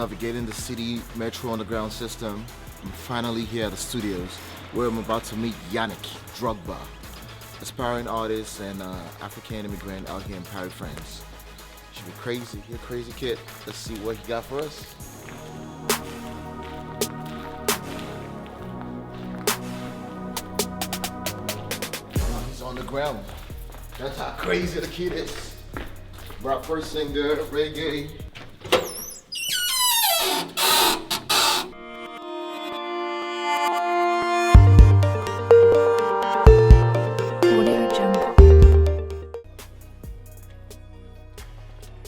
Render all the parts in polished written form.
navigating the city metro underground system. I'm finally here at the studios where I'm about to meet Yannick Drogba, aspiring artist and African immigrant out here in Paris, France. Should be crazy. You're a crazy kid. Let's see what he got for us. He's on the ground. That's how crazy the kid is. Rap first singer, reggae.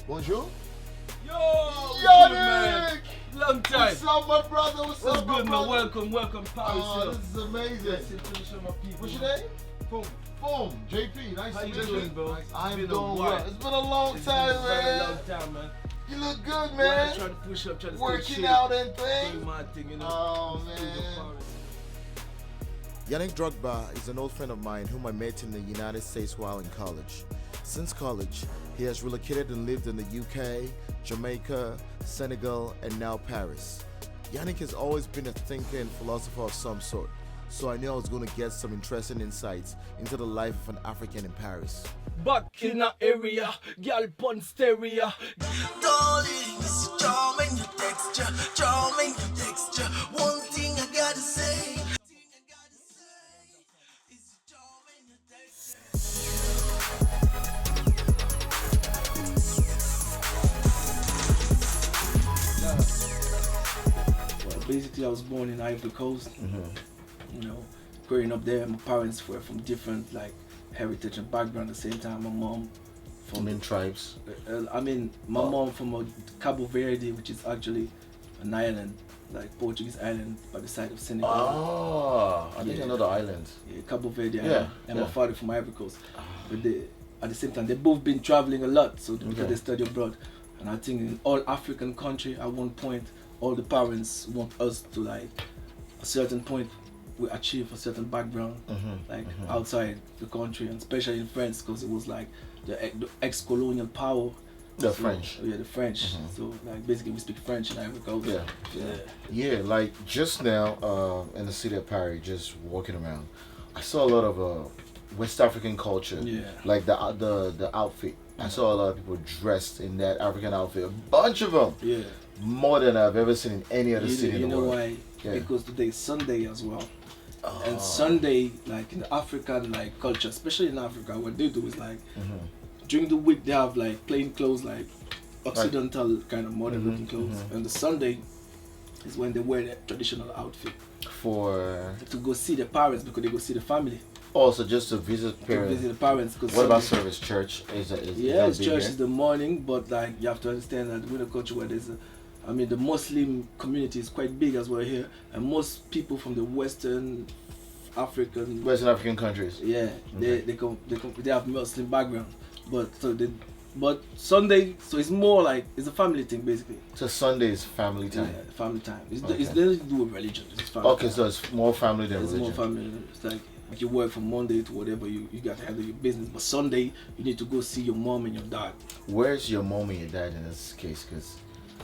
Bonjour. Yo, Yannick! Long time. What's up, my brother? What's up, good, my man? brother? Welcome, Paris. Oh, this is amazing. What's your name? Boom. Boom. JP. Nice How to you meet doing, you. bro? I'm Been a doing while. well. It's been a long time, man. Very long time, man. You look good, Well, man. trying to push up, trying to Working stay out and doing things. my thing, you know. Oh, Studio man. Paris. Yannick Drogba is an old friend of mine whom I met in the United States while in college. Since college, he has relocated and lived in the UK, Jamaica, Senegal, and now Paris. Yannick has always been a thinker and philosopher of some sort, so I knew I was going to get some interesting insights into the life of an African in Paris. Back in a area, girl pon stereo. Darling, it's charming your texture, charming your texture. One thing I gotta say. Well, basically, I was born in Ivory Coast. You know, growing up there, my parents were from different heritage and background. At the same time, my mom from tribes. my mom from Cabo Verde, which is actually an island, like Portuguese island by the side of Senegal. Oh, I think I know the islands. Yeah, Cabo Verde Yeah, island. And my father from Ivory Coast. But at the same time, they both been traveling a lot, so because they study abroad. And I think in all African country, at one point, all the parents want us to a certain point we achieve a certain background, outside the country, and especially in France, because it was like the ex-colonial power. The French. Yeah, the French. So basically we speak French in Ivory Coast. Yeah, like just now in the city of Paris, just walking around, I saw a lot of West African culture. Yeah. Like the outfit. I saw a lot of people dressed in that African outfit. A bunch of them. Yeah. More than I've ever seen in any other city in the world. You know why? Yeah. Because today is Sunday as well. Oh. And Sunday, in the African culture, especially in Africa, what they do is during the week they have plain clothes, occidental kind of modern looking clothes, and the Sunday is when they wear their traditional outfit to go see their parents, because they go see the family. Also, just to visit To parents. visit the parents. What about service? Church? Is Yeah, that big church here? is the morning, but you have to understand that we're in a country where there's the Muslim community is quite big as well here, and most people from the Western African countries. Yeah, they have Muslim background, but Sunday, so it's more it's a family thing basically. So Sunday is family time. Yeah, family time. It's Okay. nothing to do with religion. It's family Okay, time. so it's more family than It's religion. more family. It's like you work from Monday to whatever, you got to handle your business, but Sunday you need to go see your mom and your dad. Where's your mom and your dad in this case? Cause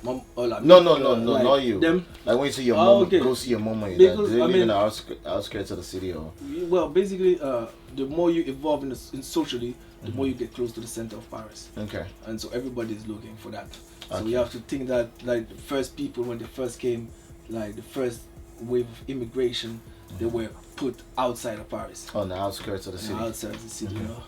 Mom, no, not you. Them. Like when you see your mom, okay. go see your mom and your dad. Because, Do they live in the outskirts of the city or? Well, basically, the more you evolve in socially, the more you get close to the center of Paris. Okay. And so everybody is looking for that. So Okay. you have to think that the first people, when they first came, the first wave of immigration, they were put outside of Paris. On the outskirts of the city. Outside the city, you know.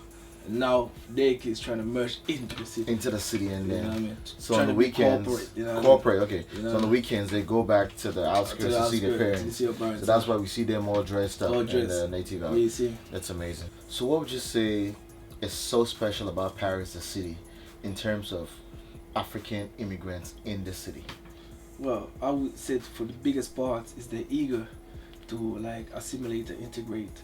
And now their kids trying to merge into the city. Into the city and You then. know what I mean? So Trying on the to be weekends, corporate, you know what I mean? corporate, okay. You know? So on the weekends they go back to the outskirts to see their parents. To see your parents. So that's why we see them all dressed up All in dressed. the native Yeah, outfit. you see. That's amazing. So what would you say is so special about Paris, the city, in terms of African immigrants in the city? Well, I would say for the biggest part is they're eager to assimilate and integrate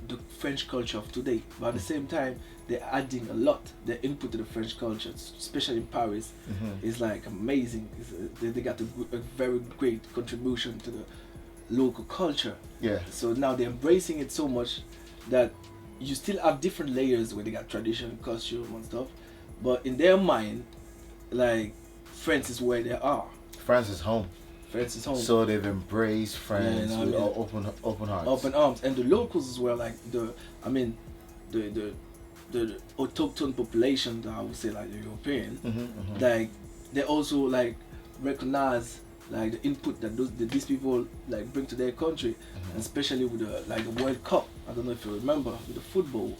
the French culture of today, but at the same time they're adding a lot. Their input to the French culture, especially in Paris, is amazing. They got a very great contribution to the local culture. Yeah. So now they're embracing it so much that you still have different layers where they got tradition, costume and stuff, but in their mind, France is where they are. France is home. France is home. So they've embraced France Yeah, with open hearts. Open arms, and the locals as well. Like the autochthon population, I would say, like the European, like they also like recognize like the input that these people like bring to their country, and especially with the World Cup. I don't know if you remember with the football.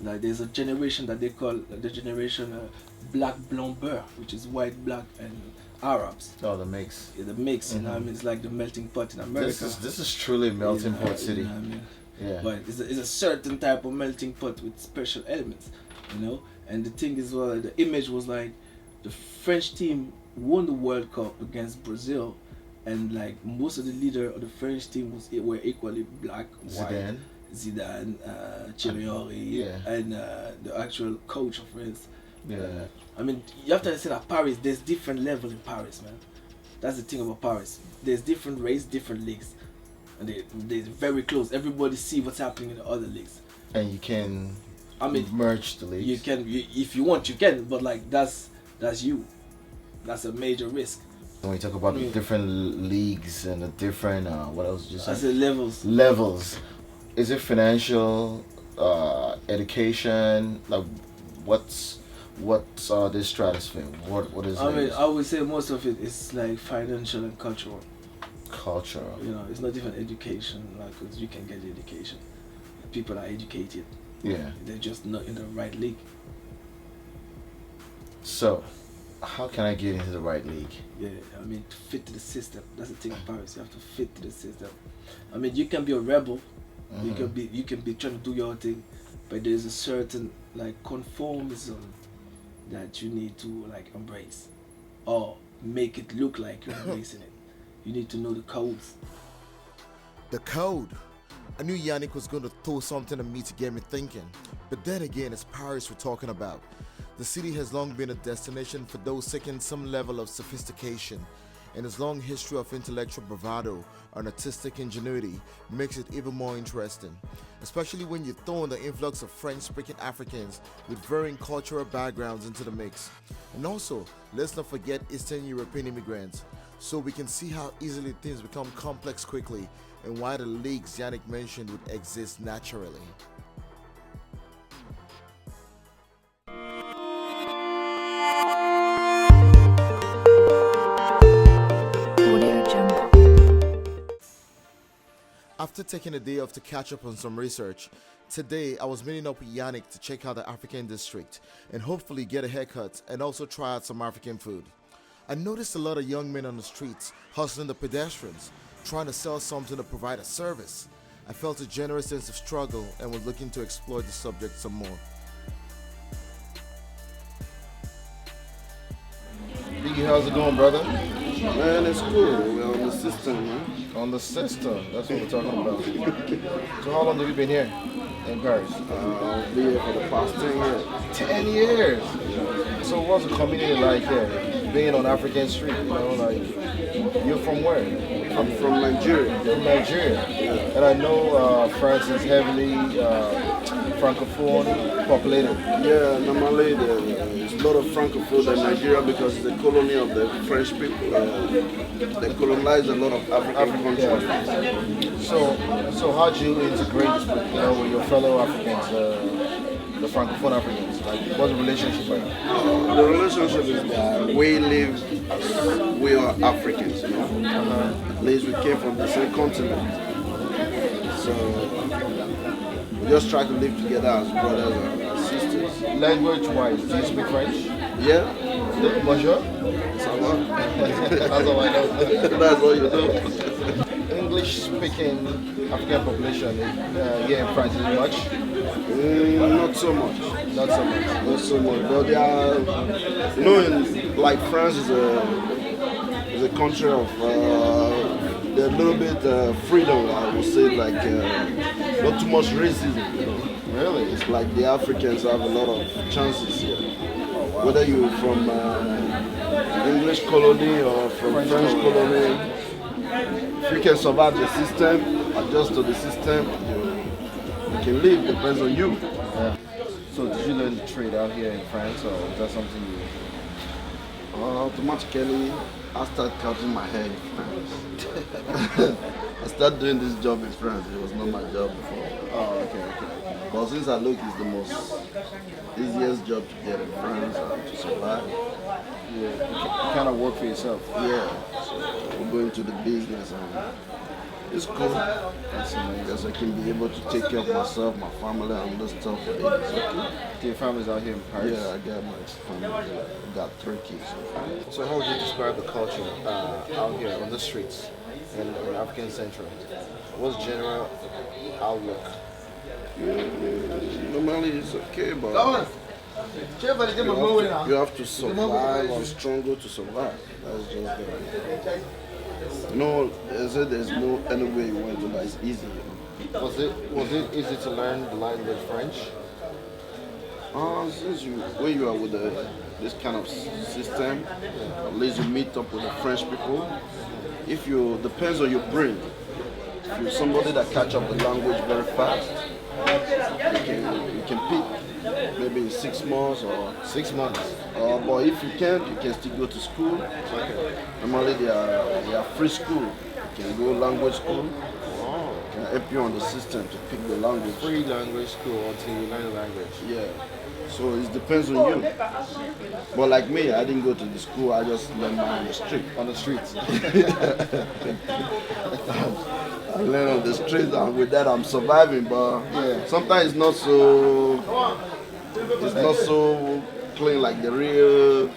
Like there's a generation that they call the generation Black Blanc Beurre, which is white, black, and Arabs. Oh, the mix. Yeah, the mix. You know what I mean? It's like the melting pot in America. This is truly a melting pot city. You know what I mean? Yeah. But it's a certain type of melting pot with special elements, you know. And the thing is, well, the image was like the French team won the World Cup against Brazil, and like most of the leader of the French team were equally black, white. Zidane, Thierry, and the actual coach of France. Yeah. I mean, you have to understand that Paris, there's different levels in Paris, man. That's the thing about Paris. There's different races, different leagues, and they're very close. Everybody see what's happening in the other leagues. And you can, merge the leagues. You can, if you want, you can. But like that's you. That's a major risk. When we talk about the different leagues and the different what else did you say? I said levels. Levels. Is it financial, education? Like, what's this stratosphere? What is? I mean, I would say most of it is like financial and cultural. Cultural. You know, it's not even education. Like, 'cause you can get education. People are educated. Yeah. They're just not in the right league. So, how can I get into the right league? Yeah, I mean, to fit to the system. That's the thing in Paris. You have to fit to the system. I mean, you can be a rebel. You can be trying to do your thing, but there's a certain like conformism that you need to like embrace, or make it look like you're embracing it. You need to know the codes. The code. I knew Yannick was going to throw something at me to get me thinking. But then again, it's Paris we're talking about. The city has long been a destination for those seeking some level of sophistication, and its long history of intellectual bravado and artistic ingenuity makes it even more interesting, especially when you throw in the influx of French-speaking Africans with varying cultural backgrounds into the mix. And also, let's not forget Eastern European immigrants, so we can see how easily things become complex quickly and why the leagues Yannick mentioned would exist naturally. After taking a day off to catch up on some research, today I was meeting up with Yannick to check out the African district and hopefully get a haircut and also try out some African food. I noticed a lot of young men on the streets hustling the pedestrians, trying to sell something to provide a service. I felt a generous sense of struggle and was looking to explore the subject some more. Biggie, how's it going, brother? Man, it's cool. We're on the system, man. On the system, that's what we're talking about. So how long have you been here in Paris? I've been here for the past 10 years. 10 years? Yeah. So what's the community like here? Being on African street, you know, like, you're from where? I'm from Nigeria. You're from Nigeria? Yeah. And I know France is heavily Francophone populated. Yeah, normally there's a lot of Francophone in Nigeria because it's a colony of the French people. They colonized a lot of African countries. Yeah. So how do you integrate, with your fellow Africans, the Francophone Africans? Like, what's the relationship like? The relationship is that we live as we are Africans, you know. At least we came from the same continent. So we just try to live together as brothers and sisters. Language-wise, do you speak French? Yeah. Bonjour? Ça va? That's all I know. That's all you know. English-speaking African population here in France is much? Not so much. Not so much. Not so much. But they are, like France is a country of a little bit freedom. I would say, like not too much racism. You know? Really? It's like the Africans have a lot of chances here. Oh, wow. Whether you're from English colony or from French colony, if you can survive the system, adjust to the system, you can live. Depends on you. Yeah. So did you learn to trade out here in France, or is that something you? Automatically, I start cutting my hair in France. I started doing this job in France. It was not my job before. Oh, okay. But since I look, it's the most easiest job to get in France and to survive. Yeah, you kind of work for yourself. Yeah, so we're going to the business and it's cool. Because I can be able to take care of myself, my family, and this stuff. It's okay. Your family's out here in Paris? Yeah, I got my family. I got 3 kids. So how would you describe the culture out here on the streets in African Central? What's general outlook? Normally it's okay, but you have to survive and struggle to survive. That's just it. No, there's no any way you want to that is easy. Was it easy to learn the language French? Since when you are with this kind of system, at least you meet up with the French people. If you depends on your brain. If you're somebody that catch up the language very fast, you can pick maybe in 6 months or 6 months. but if you can still go to school. Okay. Normally they are free school. You can go language school. Wow. Can help you on the system to pick the language. Free language school until you learn the language. Yeah. So it depends on you. But like me, I didn't go to the school. I just learned mine on the street. On the streets. I learned on the street, and with that I'm surviving. But yeah, sometimes it's not so clean like the real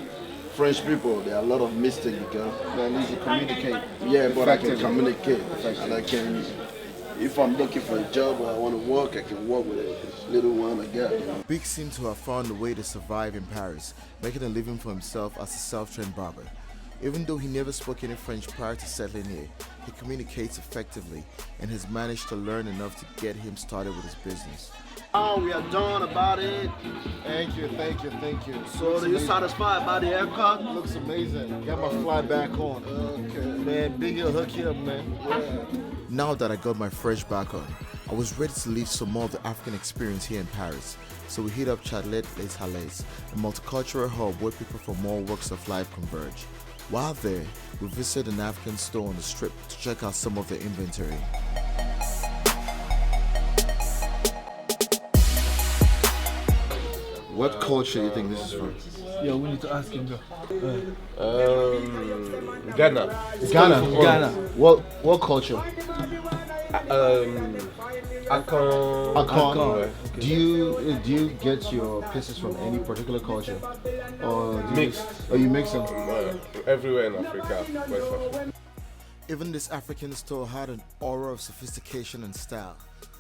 French people. There are a lot of mistakes because At least you communicate. yeah, but I can effectively. communicate and I can. If I'm looking for a job or I want to work, I can work with a little one I got. You know? Big seemed to have found a way to survive in Paris, making a living for himself as a self-trained barber. Even though he never spoke any French prior to settling here, he communicates effectively and has managed to learn enough to get him started with his business. Oh, we are done about it. Thank you. So are you satisfied by the haircut? Looks amazing. Got my fly back on. Okay. Man, Big will hook you up, man. Now that I got my fresh back on, I was ready to live some more of the African experience here in Paris. So we hit up Chalet Les Halles, a multicultural hub where people from all walks of life converge. While there, we visited an African store on the strip to check out some of the inventory. What culture do you think this is from? Yo, we need to ask him. Ghana. Ghana. What culture? Akon. Do you get your pieces from any particular culture, or do Mixed. Or you mix them? Everywhere in Africa, West Africa. Even this African store had an aura of sophistication and style,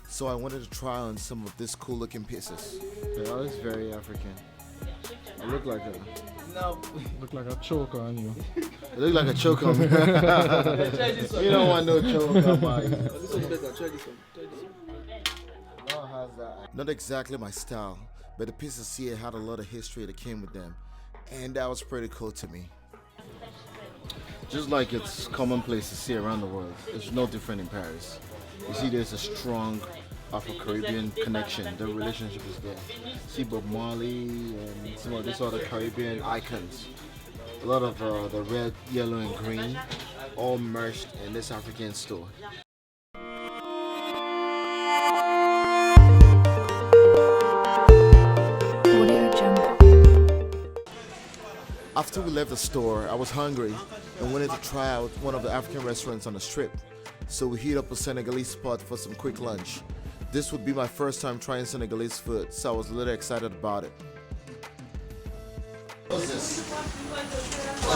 so I wanted to try on some of these cool looking pieces. Yeah, that is very African. I look like a Look like a choker on you. I look like a choker. You don't want no choker, man. This one's better. Try this one. Not exactly my style, but the pieces here had a lot of history that came with them, and that was pretty cool to me. Just like it's commonplace to see around the world, it's no different in Paris. You see, there's a strong Afro-Caribbean connection. The relationship is there. See Bob Marley and some of these other Caribbean icons. A lot of the red, yellow, and green, all merged in this African store. After we left the store, I was hungry and wanted to try out one of the African restaurants on the strip. So we hit up a Senegalese spot for some quick lunch. This would be my first time trying Senegalese food, so I was a little excited about it. What's this? Is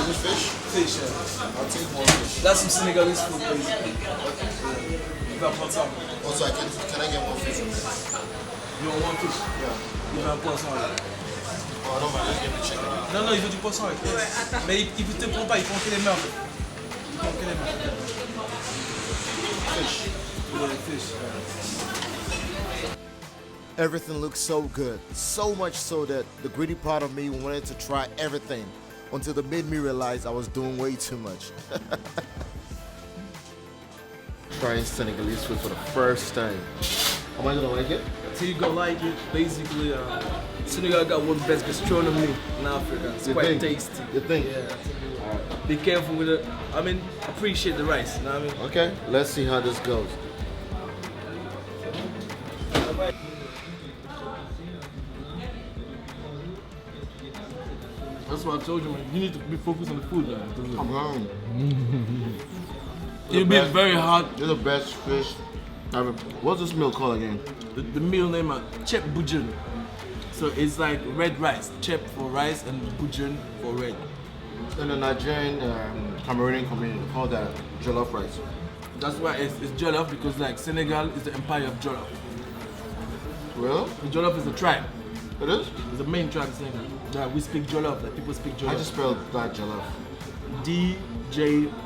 this fish? Fish, yeah. I'll take more fish. That's some Senegalese food, basically. You got poisson. Also, can I get one fish on this? You want one fish? Yeah. Il veut un poisson avec. Oh, I don't mind. Let's get the chicken. Non, il veut du poisson avec. Mais il te prend pas, il prend que les mains. Il prend que les mains. Fish. Yeah, fish. Everything looked so good, so much so that the greedy part of me wanted to try everything until it made me realize I was doing way too much. Trying Senegalese food for the first time. Am I gonna like it? till you gonna like it. Basically, Senegal got one of the best gastronomy in Africa. It's quite tasty. You think? Yeah. Be careful with it. I mean, appreciate the rice. You know what I mean? Okay, let's see how this goes. That's what I told you, man. You need to be focused on the food, man. I'm hungry. It'll be very hard. You're the best fish ever. What's this meal called again? The meal name is chep bujun. So it's like red rice. Chep for rice and bujun for red. In the Nigerian, Cameroonian community, they call that jollof rice. That's why it's jollof, because like Senegal is the empire of jollof. Really? The jollof is a tribe. It is? It's the main tribe in Senegal. That we speak jollof, that people speak jollof. I just spelled that jollof. D-J-O-L-O-F.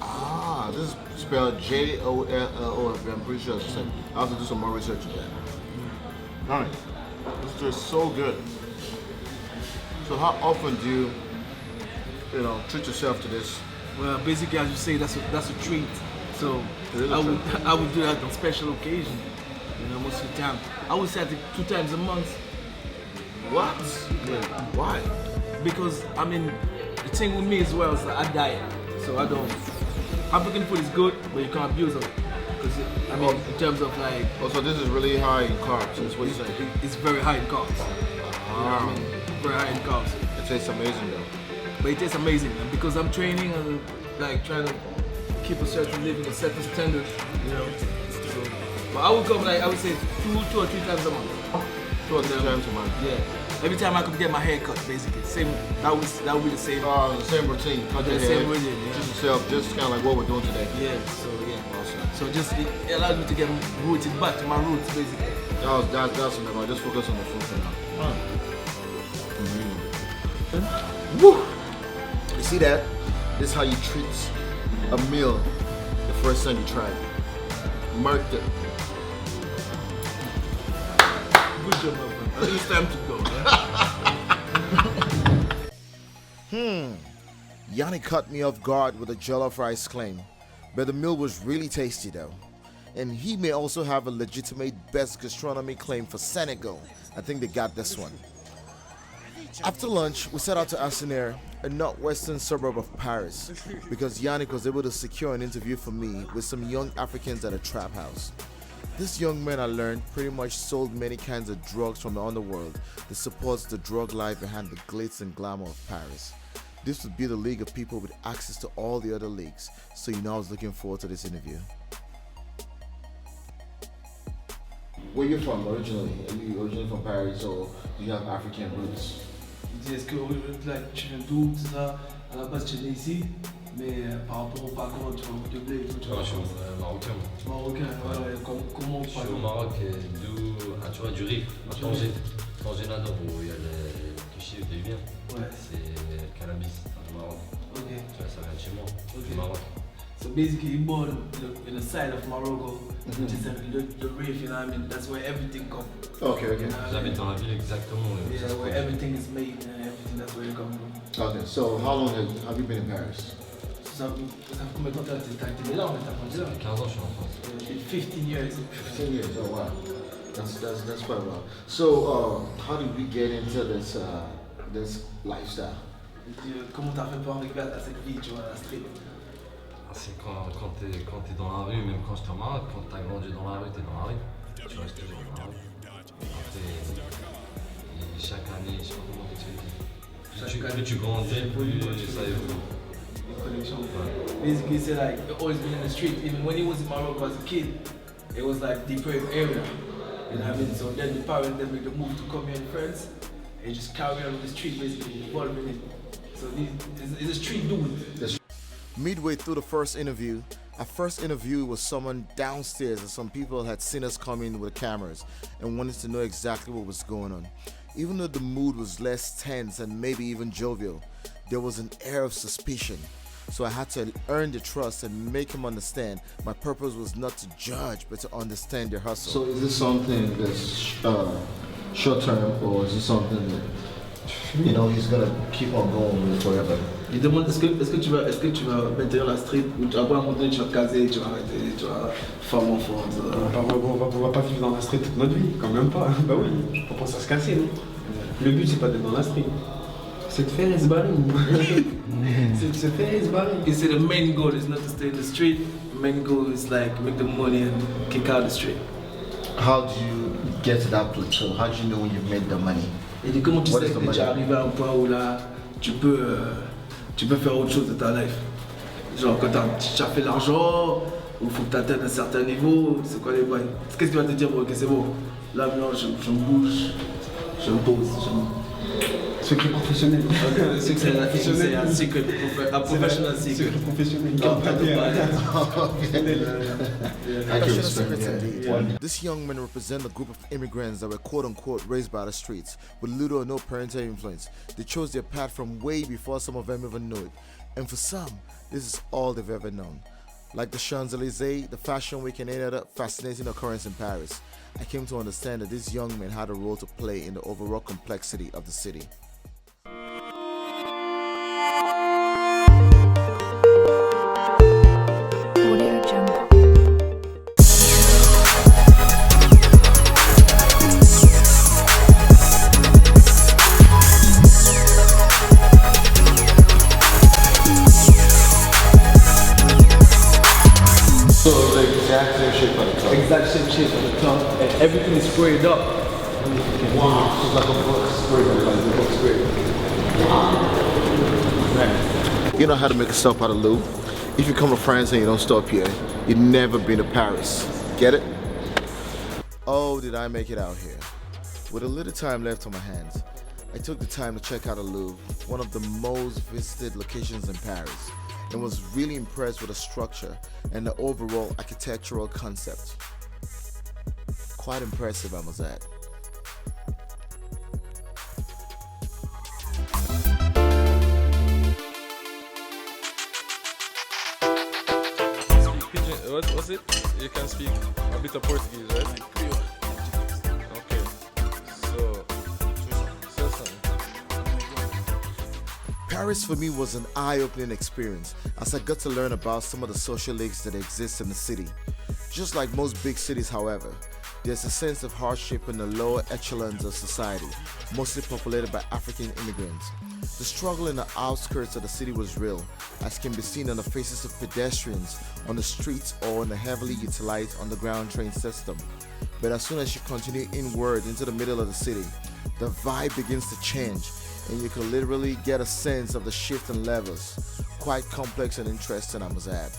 Ah, this is spelled J-O-L-L-O-F. I'm pretty sure it's the same. I have to do some more research on that. Alright. This tastes so good. So how often do you treat yourself to this? Well, basically, as you say, that's a treat. So I would do that on special occasion. Most of the time. I would say I think 2 times a month. What? Yeah. Why? Because I mean, the thing with me as well is that I diet, so I don't. African food is good, but you can't abuse of it. Because I mean, in terms of like. Oh, so this is really high in carbs. That's what you're saying. It's very high in carbs. You know what I mean? Very high in carbs. It tastes amazing though. But it tastes amazing, and because I'm training and like trying to keep a certain living, a certain standard, So, but I would come like I would say 2 or 3 times a month. 2 or 3 times a month. Yeah. Every time I could get my hair cut, basically. Same. That would be the same. The same routine. Cut your hair. Same routine. Yeah. Just yourself. Just kind of like what we're doing today. Yeah. So yeah. Awesome. So just it allows me to get rooted back to my roots, basically. That's enough. I just focus on the food for now. Woo! You see that? This is how you treat a meal the first time you try it. Marked it. Good job, my friend. I think it's time to go. Yannick caught me off guard with a jollof rice claim, but the meal was really tasty though. And he may also have a legitimate best gastronomy claim for Senegal. I think they got this one. After lunch, we set out to Assenair, a northwestern suburb of Paris, because Yannick was able to secure an interview for me with some young Africans at a trap house. This young man, I learned, pretty much sold many kinds of drugs from the underworld that supports the drug life behind the glitz and glamour of Paris. This would be the league of people with access to all the other leagues, so I was looking forward to this interview. Where you from originally? Are you originally from Paris or do you have African roots? Est-ce que like, tu viens d'où, tout ça? À la base, tu es né ici, mais par rapport au parcours, tu vas te blé et tout, tu vois. Je suis marocain. Marocain, ouais. Comment on Je suis parle? au Maroc, d'où, tu vois, du riz, à Tanger. Tanger là-dedans, où il y a le cliché de bien. Ouais. C'est le cannabis du Maroc. Ok. Tu vois, ça vient de chez moi, Ok. du Maroc. So basically, you're born in the side of Morocco, which is the reef, you know what I mean? That's where everything comes. Okay. You know what I J'habite mean? dans la ville exactement. Yeah, where everything is made and everything, that's where you come from. Okay, so how long have you been in Paris? Ça fait combien de temps t'as été là en fait, t'as grandi là? 15 ans, je suis en France. 15 years. 15 years, oh wow. That's quite a while. So how did we get into this lifestyle? Comment t'as fait pour arriver à cette vie, tu vois, à la street? C'est quand t'es dans la rue, même quand j'étais au Maroc, quand t'as grandi dans la rue, t'es dans la rue. Tu restes toujours dans la rue. Après, chaque année, je sais pas comment t'expliquer. Plus tu grandis, plus ça évolue. Basically, say like you've always been in the street. Even when he was in Morocco as a kid, it was like deprived area. You know what I mean? So then the parents then make the move to come here in France and just carry on with the street, basically involved in it. So he's a street dude. Midway through the first interview, our first interview was someone downstairs, and some people had seen us come in with cameras and wanted to know exactly what was going on. Even though the mood was less tense and maybe even jovial, there was an air of suspicion. So I had to earn the trust and make him understand my purpose was not to judge, but to understand their hustle. So is this something that's short term, or is this something that he's gonna keep on going with forever? Il demande est-ce que tu vas maintenir la street ou tu vas pas à un moment donné tu vas te caser, tu vas arrêter, tu vas faire mon fond. On va pas vivre dans la street toute notre vie, quand même pas. Bah oui, faut penser à se casser, non? Le but c'est pas d'être dans la street, c'est de faire et se barrer. C'est de se faire et se barrer. You see, the main goal is not to stay in the street. The main goal is like make the money and kick out the street. How do you get to that plateau? How do you know when you've made the money? Et dis comment tu What sais is que the tu es money? arrivé à un point où là tu peux faire autre chose de ta life. Genre quand tu as fait l'argent, ou faut que tu atteignes un certain niveau, c'est quoi les bails? Qu'est-ce qui va te dire, bon, ok c'est bon, là maintenant je me bouge, je me pose, Secret professionnel. C'est un secret, un professional secret. Secret professionnel. I can respect Secrets that. indeed. This young man represents a group of immigrants that were quote-unquote raised by the streets with little or no parental influence. They chose their path from way before some of them even knew it. And for some, this is all they've ever known. Like the Champs-Élysées, the Fashion Week, and any other fascinating occurrence in Paris, I came to understand that these young men had a role to play in the overall complexity of the city. Audio Jungle. So the exact same shape at the top. Exact same shape at the top, and everything is squared up. Wow, it's like a book square, like the book square. You know how to make a stop at the Louvre? If you come to France and you don't stop here, you've never been to Paris. Get it? Oh, did I make it out here. With a little time left on my hands, I took the time to check out the Louvre, one of the most visited locations in Paris, and was really impressed with the structure and the overall architectural concept. Quite impressive, I must add. What's it? You can speak a bit of Portuguese, right? Okay. So something. Paris for me was an eye-opening experience as I got to learn about some of the social links that exist in the city. Just like most big cities, however, there's a sense of hardship in the lower echelons of society, mostly populated by African immigrants. The struggle in the outskirts of the city was real, as can be seen on the faces of pedestrians on the streets or in the heavily utilized underground train system. But as soon as you continue inward into the middle of the city, the vibe begins to change, and you can literally get a sense of the shift in levels. Quite complex and interesting, I must add.